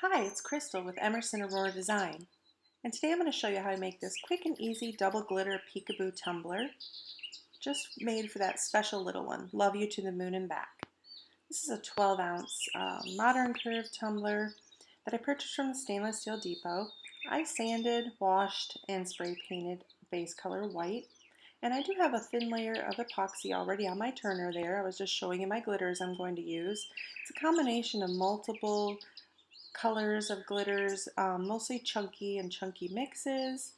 Hi, it's Crystal with Miss Aurora Design, and today I'm going to show you how to make this quick and easy double glitter peekaboo tumbler, just made for that special little one, Love You to the Moon and Back. This is a 12-ounce modern curved tumbler that I purchased from the Stainless Steel Depot. I sanded, washed, and spray painted base color white, and I do have a thin layer of epoxy already on my turner there. I was just showing you my glitters I'm going to use. It's a combination of multiple colors of glitters, mostly chunky and chunky mixes,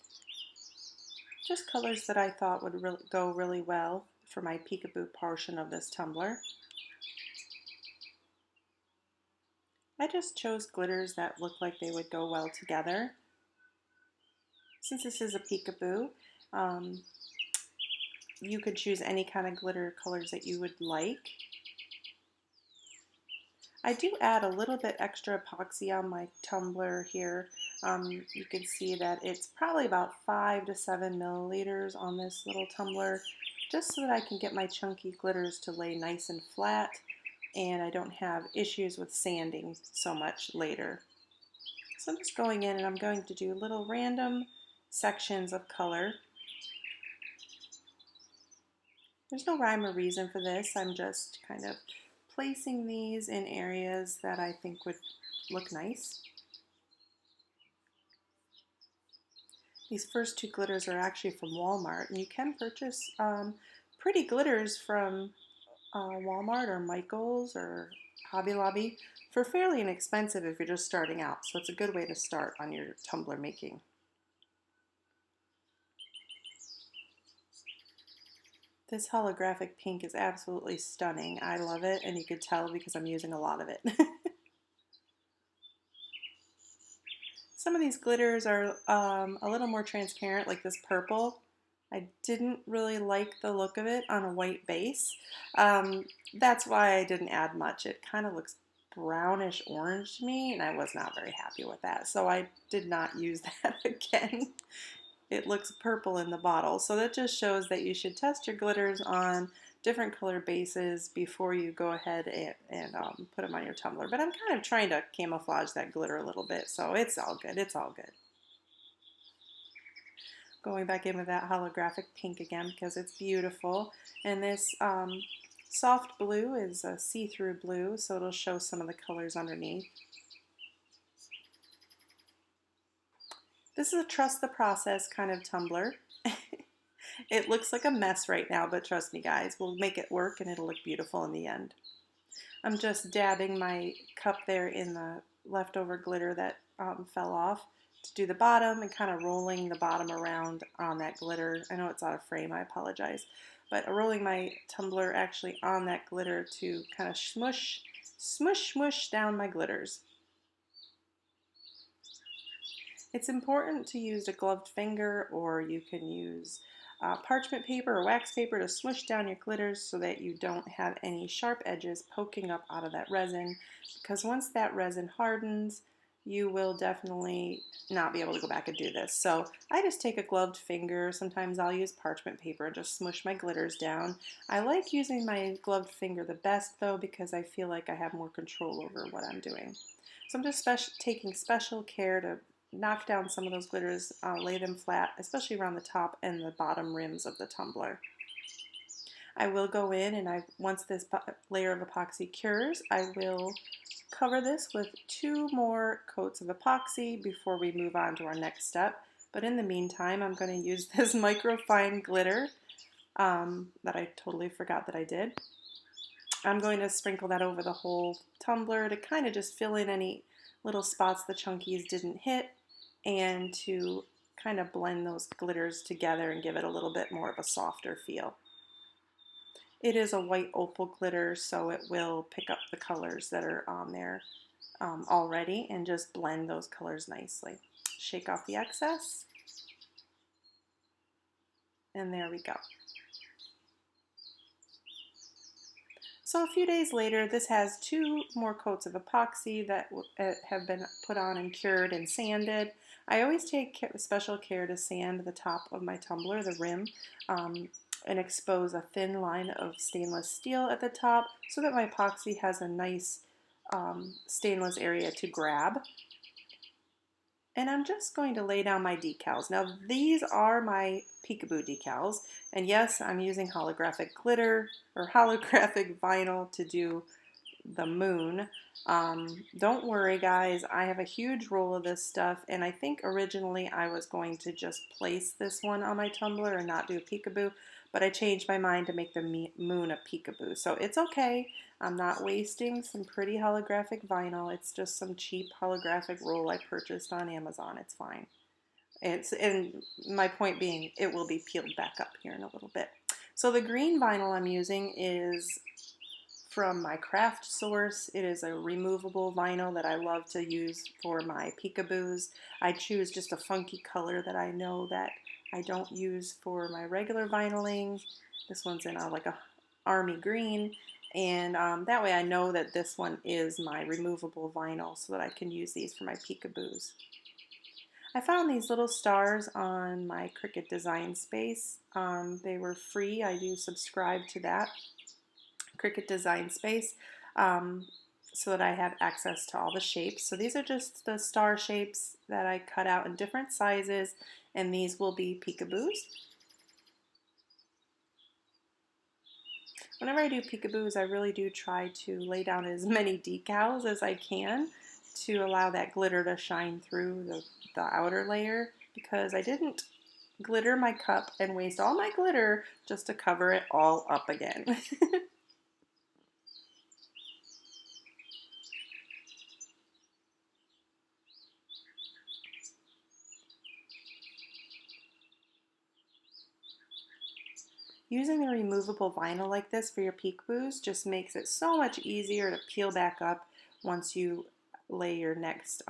just colors that I thought would go really well for my peekaboo portion of this tumbler. I just chose glitters that look like they would go well together. Since this is a peekaboo, you could choose any kind of glitter colors that you would like. I do add a little bit extra epoxy on my tumbler here. You can see that it's probably about 5 to 7 milliliters on this little tumbler, just so that I can get my chunky glitters to lay nice and flat and I don't have issues with sanding so much later. So I'm just going in and I'm going to do little random sections of color. There's no rhyme or reason for this. I'm just kind of placing these in areas that I think would look nice. These first two glitters are actually from Walmart, and you can purchase pretty glitters from Walmart or Michaels or Hobby Lobby for fairly inexpensive if you're just starting out. So it's a good way to start on your tumbler making. This holographic pink is absolutely stunning. I love it, and you could tell because I'm using a lot of it. Some of these glitters are a little more transparent, like this purple. I didn't really like the look of it on a white base. That's why I didn't add much. It kind of looks brownish orange to me, and I was not very happy with that. So I did not use that again. It looks purple in the bottle. So that just shows that you should test your glitters on different color bases before you go ahead and put them on your tumbler. But I'm kind of trying to camouflage that glitter a little bit, so it's all good. It's all good. Going back in with that holographic pink again because it's beautiful. And this soft blue is a see-through blue, so it'll show some of the colors underneath. This is a trust the process kind of tumbler. It looks like a mess right now, but trust me guys, we'll make it work and it'll look beautiful in the end. I'm just dabbing my cup there in the leftover glitter that fell off to do the bottom and kind of rolling the bottom around on that glitter. I know it's out of frame, I apologize. But rolling my tumbler actually on that glitter to kind of smush down my glitters. It's important to use a gloved finger, or you can use parchment paper or wax paper to smush down your glitters so that you don't have any sharp edges poking up out of that resin, because once that resin hardens, you will definitely not be able to go back and do this. So I just take a gloved finger. Sometimes I'll use parchment paper and just smush my glitters down. I like using my gloved finger the best though, because I feel like I have more control over what I'm doing. So I'm just taking special care to knock down some of those glitters, lay them flat, especially around the top and the bottom rims of the tumbler. I will go in and once this layer of epoxy cures, I will cover this with 2 more coats of epoxy before we move on to our next step. But in the meantime, I'm going to use this microfine glitter that I totally forgot that I did. I'm going to sprinkle that over the whole tumbler to kind of just fill in any little spots the chunkies didn't hit, and to kind of blend those glitters together and give it a little bit more of a softer feel. It is a white opal glitter, so it will pick up the colors that are on there already and just blend those colors nicely. Shake off the excess, and there we go. So a few days later, this has 2 more coats of epoxy that have been put on and cured and sanded. I always take special care to sand the top of my tumbler, the rim, and expose a thin line of stainless steel at the top so that my epoxy has a nice stainless area to grab. And I'm just going to lay down my decals. Now these are my Peekaboo decals, and yes, I'm using holographic glitter or holographic vinyl to do the moon. Don't worry guys, I have a huge roll of this stuff, and I think originally I was going to just place this one on my tumbler and not do a peekaboo, but I changed my mind to make the moon a peekaboo. So it's okay, I'm not wasting some pretty holographic vinyl. It's just some cheap holographic roll I purchased on Amazon. It's fine. And my point being, it will be peeled back up here in a little bit. So the green vinyl I'm using is from my craft source. It is a removable vinyl that I love to use for my peekaboos. I choose just a funky color that I know that I don't use for my regular vinyling. This one's in like a army green, and that way I know that this one is my removable vinyl so that I can use these for my peekaboos. I found these little stars on my Cricut Design Space. They were free. I do subscribe to that Cricut Design Space so that I have access to all the shapes. So these are just the star shapes that I cut out in different sizes, and these will be peekaboos. Whenever I do peekaboos, I really do try to lay down as many decals as I can to allow that glitter to shine through the outer layer, because I didn't glitter my cup and waste all my glitter just to cover it all up again. Using the removable vinyl like this for your peekaboos just makes it so much easier to peel back up once you lay your next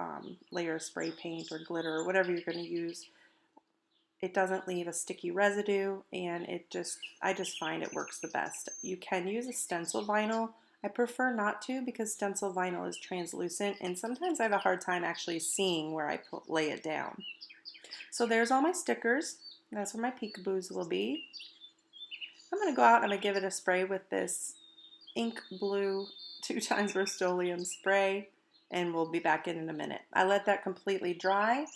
layer of spray paint or glitter or whatever you're going to use. It doesn't leave a sticky residue, and I just find it works the best. You can use a stencil vinyl. I prefer not to because stencil vinyl is translucent, and sometimes I have a hard time actually seeing where I lay it down. So there's all my stickers. That's where my peekaboos will be. I'm going to go out and I'm going to give it a spray with this ink blue 2x Rust-Oleum spray, and we'll be back in a minute. I let that completely dry,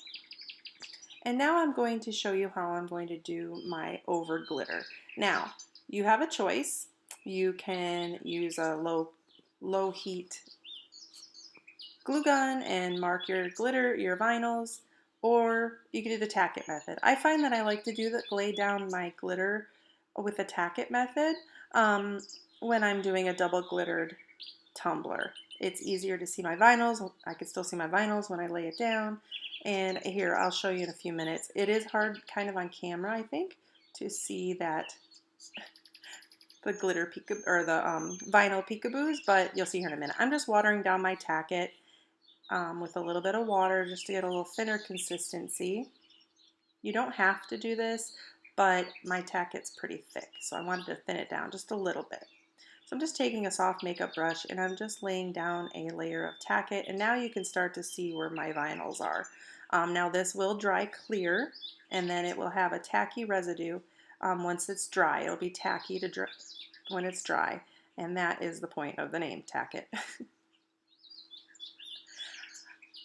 and now I'm going to show you how I'm going to do my over glitter. Now, you have a choice. You can use a low heat glue gun and mark your glitter, your vinyls, or you can do the tack it method. I find that I like to lay down my glitter with the tack it method when I'm doing a double glittered tumbler. It's easier to see my vinyls. I can still see my vinyls when I lay it down. And here, I'll show you in a few minutes. It is hard kind of on camera, I think, to see that the glitter or the vinyl peekaboos, but you'll see here in a minute. I'm just watering down my tacket with a little bit of water just to get a little thinner consistency. You don't have to do this, but my tacket's pretty thick, so I wanted to thin it down just a little bit. So I'm just taking a soft makeup brush and I'm just laying down a layer of tacket, and now you can start to see where my vinyls are. Now this will dry clear, and then it will have a tacky residue once it's dry. It'll be tacky to dry when it's dry, and that is the point of the name, tacket.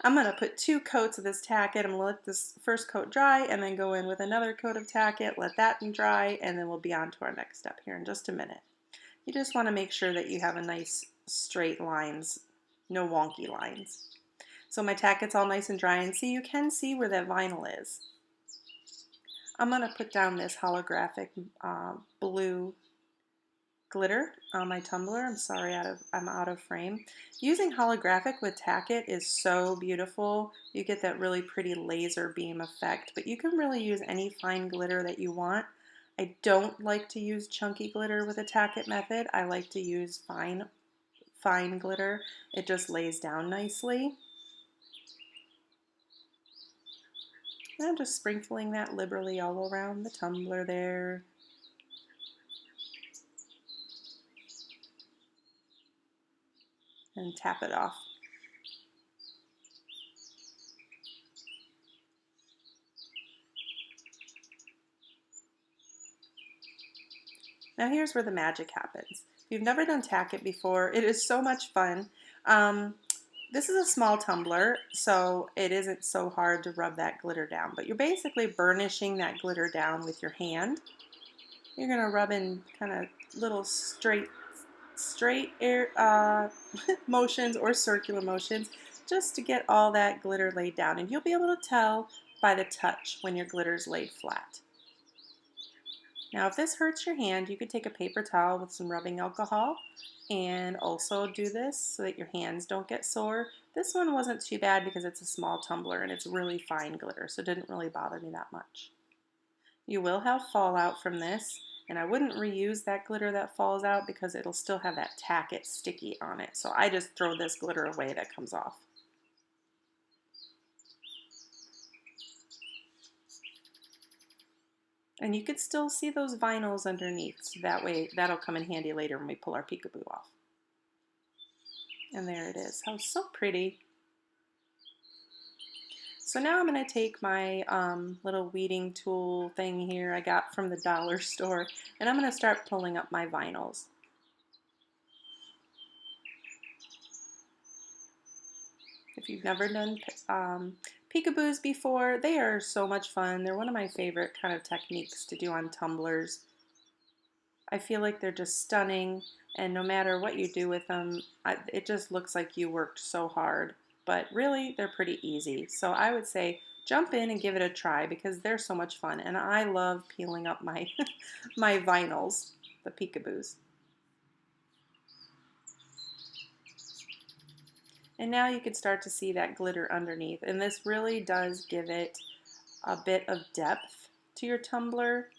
I'm going to put 2 coats of this tacket. I'm going to let this first coat dry and then go in with another coat of tacket, let that dry, and then we'll be on to our next step here in just a minute. You just want to make sure that you have a nice straight lines, no wonky lines. So my tacket's all nice and dry, and see, you can see where that vinyl is. I'm going to put down this holographic blue glitter on my tumbler. I'm sorry, I'm out of frame. Using holographic with tacket is so beautiful. You get that really pretty laser beam effect, but you can really use any fine glitter that you want. I don't like to use chunky glitter with a tacket method. I like to use fine glitter. It just lays down nicely. And I'm just sprinkling that liberally all around the tumbler there. And tap it off. Now here's where the magic happens. If you've never done tacket before, it is so much fun. This is a small tumbler, so it isn't so hard to rub that glitter down, but you're basically burnishing that glitter down with your hand. You're gonna rub in kind of little straight air motions or circular motions just to get all that glitter laid down, and you'll be able to tell by the touch when your glitter's laid flat. Now if this hurts your hand, you could take a paper towel with some rubbing alcohol and also do this so that your hands don't get sore. This one wasn't too bad because it's a small tumbler and it's really fine glitter, so it didn't really bother me that much. You will have fallout from this, and I wouldn't reuse that glitter that falls out because it'll still have that tack sticky on it. So I just throw this glitter away that comes off. And you can still see those vinyls underneath, so that way that'll come in handy later when we pull our peekaboo off. And there it is. How so pretty. So now I'm going to take my little weeding tool thing here I got from the dollar store, and I'm going to start pulling up my vinyls. If you've never done peekaboos before, they are so much fun. They're one of my favorite kind of techniques to do on tumblers. I feel like they're just stunning, and no matter what you do with them, it just looks like you worked so hard. But really, they're pretty easy. So I would say jump in and give it a try because they're so much fun, and I love peeling up my my vinyls, the peekaboos. And now you can start to see that glitter underneath, and this really does give it a bit of depth to your tumbler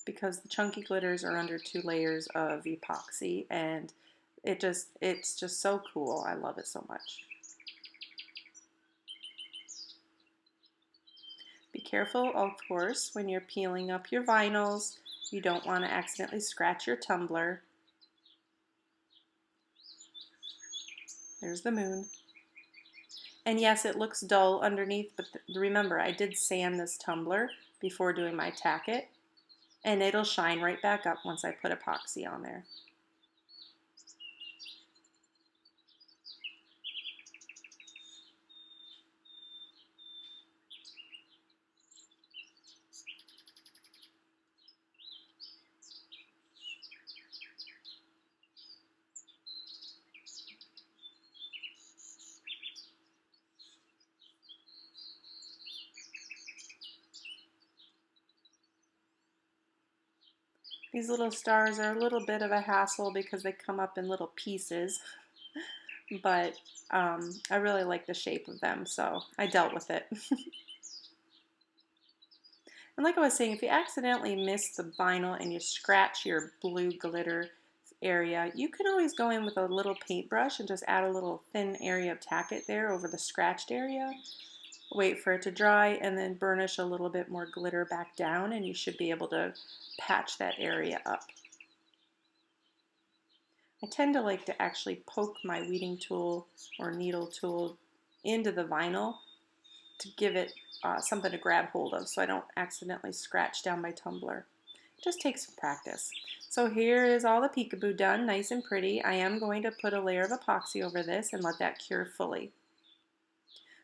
because the chunky glitters are under 2 layers of epoxy, and it's just so cool. I love it so much. Be careful, of course, when you're peeling up your vinyls. You don't want to accidentally scratch your tumbler. There's the moon. And yes, it looks dull underneath, but remember, I did sand this tumbler before doing my tacket, and it'll shine right back up once I put epoxy on there. These little stars are a little bit of a hassle because they come up in little pieces, but I really like the shape of them, so I dealt with it. And like I was saying, if you accidentally miss the vinyl and you scratch your blue glitter area, you can always go in with a little paintbrush and just add a little thin area of tacket there over the scratched area. Wait for it to dry and then burnish a little bit more glitter back down, and you should be able to patch that area up. I tend to like to actually poke my weeding tool or needle tool into the vinyl to give it something to grab hold of so I don't accidentally scratch down my tumbler. It just takes some practice. So here is all the peekaboo done, nice and pretty. I am going to put a layer of epoxy over this and let that cure fully.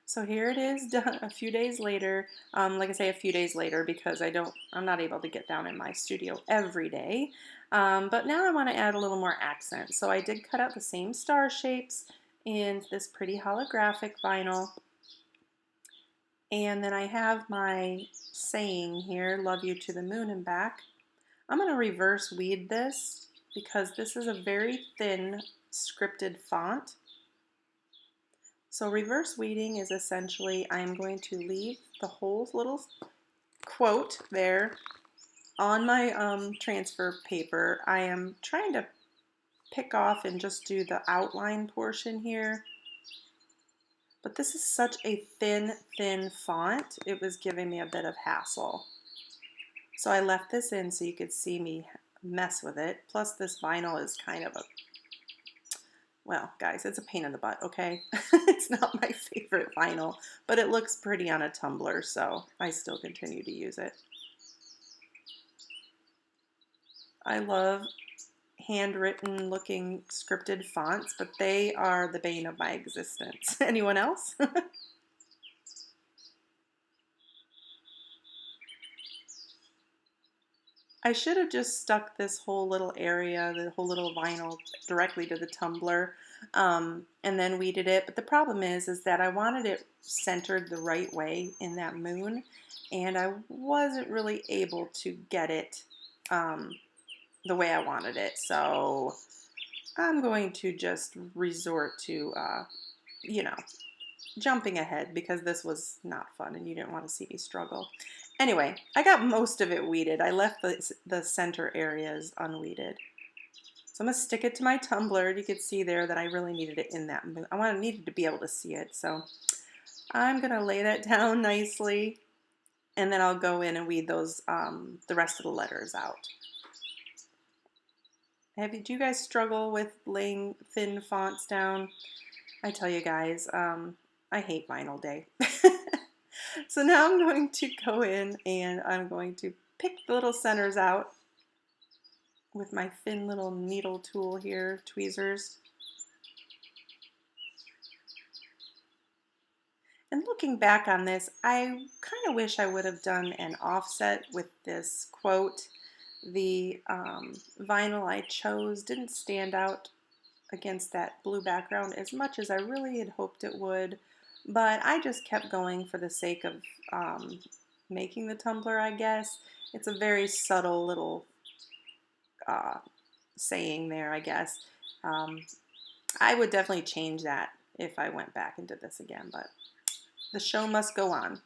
So here it is done a few days later. Like I say, a few days later because I'm not able to get down in my studio every day. But now I want to add a little more accent. So I did cut out the same star shapes in this pretty holographic vinyl. And then I have my saying here, love you to the moon and back. I'm going to reverse weed this because this is a very thin scripted font. So reverse weeding is essentially I'm going to leave the whole little quote there on my transfer paper. I am trying to pick off and just do the outline portion here. But this is such a thin font, it was giving me a bit of hassle. So I left this in so you could see me mess with it. Plus this vinyl is kind of well, guys, it's a pain in the butt, okay? It's not my favorite vinyl, but it looks pretty on a tumbler, so I still continue to use it. I love handwritten looking scripted fonts, but they are the bane of my existence. Anyone else? I should have just stuck this whole little area, the whole little vinyl, directly to the tumbler, and then weeded it. But the problem is that I wanted it centered the right way in that moon, and I wasn't really able to get it the way I wanted it. So I'm going to just resort to, you know, jumping ahead because this was not fun and you didn't want to see me struggle. Anyway, I got most of it weeded. I left the center areas unweeded. So I'm going to stick it to my tumbler. You can see there that I really needed it in that moon. Needed to be able to see it. So I'm going to lay that down nicely, and then I'll go in and weed those the rest of the letters out. Do you guys struggle with laying thin fonts down? I tell you guys, I hate vinyl day. So now I'm going to go in and I'm going to pick the little centers out with my thin little needle tool here, tweezers. And looking back on this, I kind of wish I would have done an offset with this quote. The vinyl I chose didn't stand out against that blue background as much as I really had hoped it would, but I just kept going for the sake of making the tumbler, I guess. It's a very subtle little saying there, I guess. I would definitely change that if I went back and did this again, but the show must go on.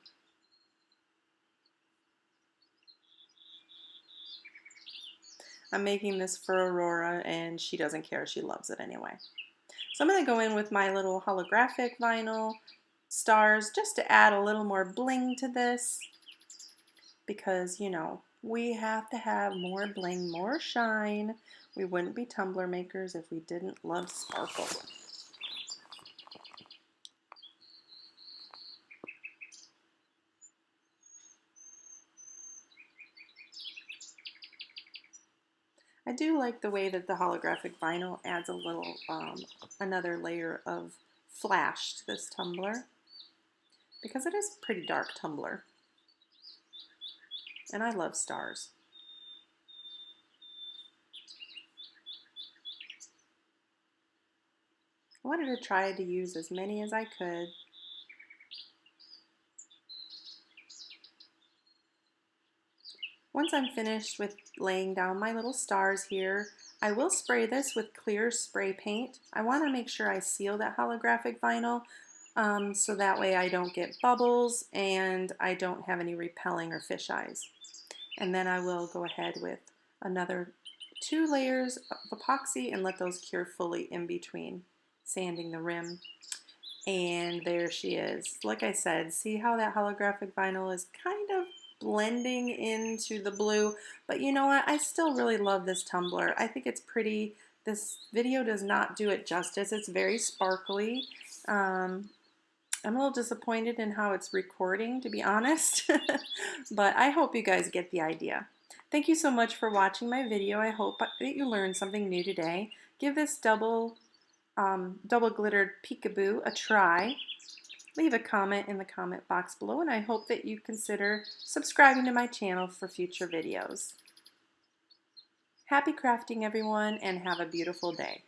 I'm making this for Aurora, and she doesn't care. She loves it anyway. So I'm going to go in with my little holographic vinyl stars just to add a little more bling to this, because, you know, we have to have more bling, more shine. We wouldn't be tumbler makers if we didn't love sparkle. I do like the way that the holographic vinyl adds a little, another layer of flash to this tumbler, because it is a pretty dark tumbler. And I love stars. I wanted to try to use as many as I could. Once I'm finished with laying down my little stars here, I will spray this with clear spray paint. I want to make sure I seal that holographic vinyl so that way I don't get bubbles and I don't have any repelling or fish eyes. And then I will go ahead with another 2 layers of epoxy and let those cure fully in between, sanding the rim. And there she is. Like I said, see how that holographic vinyl is kind of blending into the blue, but you know what? I still really love this tumbler. I think it's pretty. This video does not do it justice. It's very sparkly. I'm a little disappointed in how it's recording, to be honest, but I hope you guys get the idea. Thank you so much for watching my video. I hope that you learned something new today. Give this double glittered peekaboo a try. Leave a comment in the comment box below, and I hope that you consider subscribing to my channel for future videos. Happy crafting, everyone, and have a beautiful day.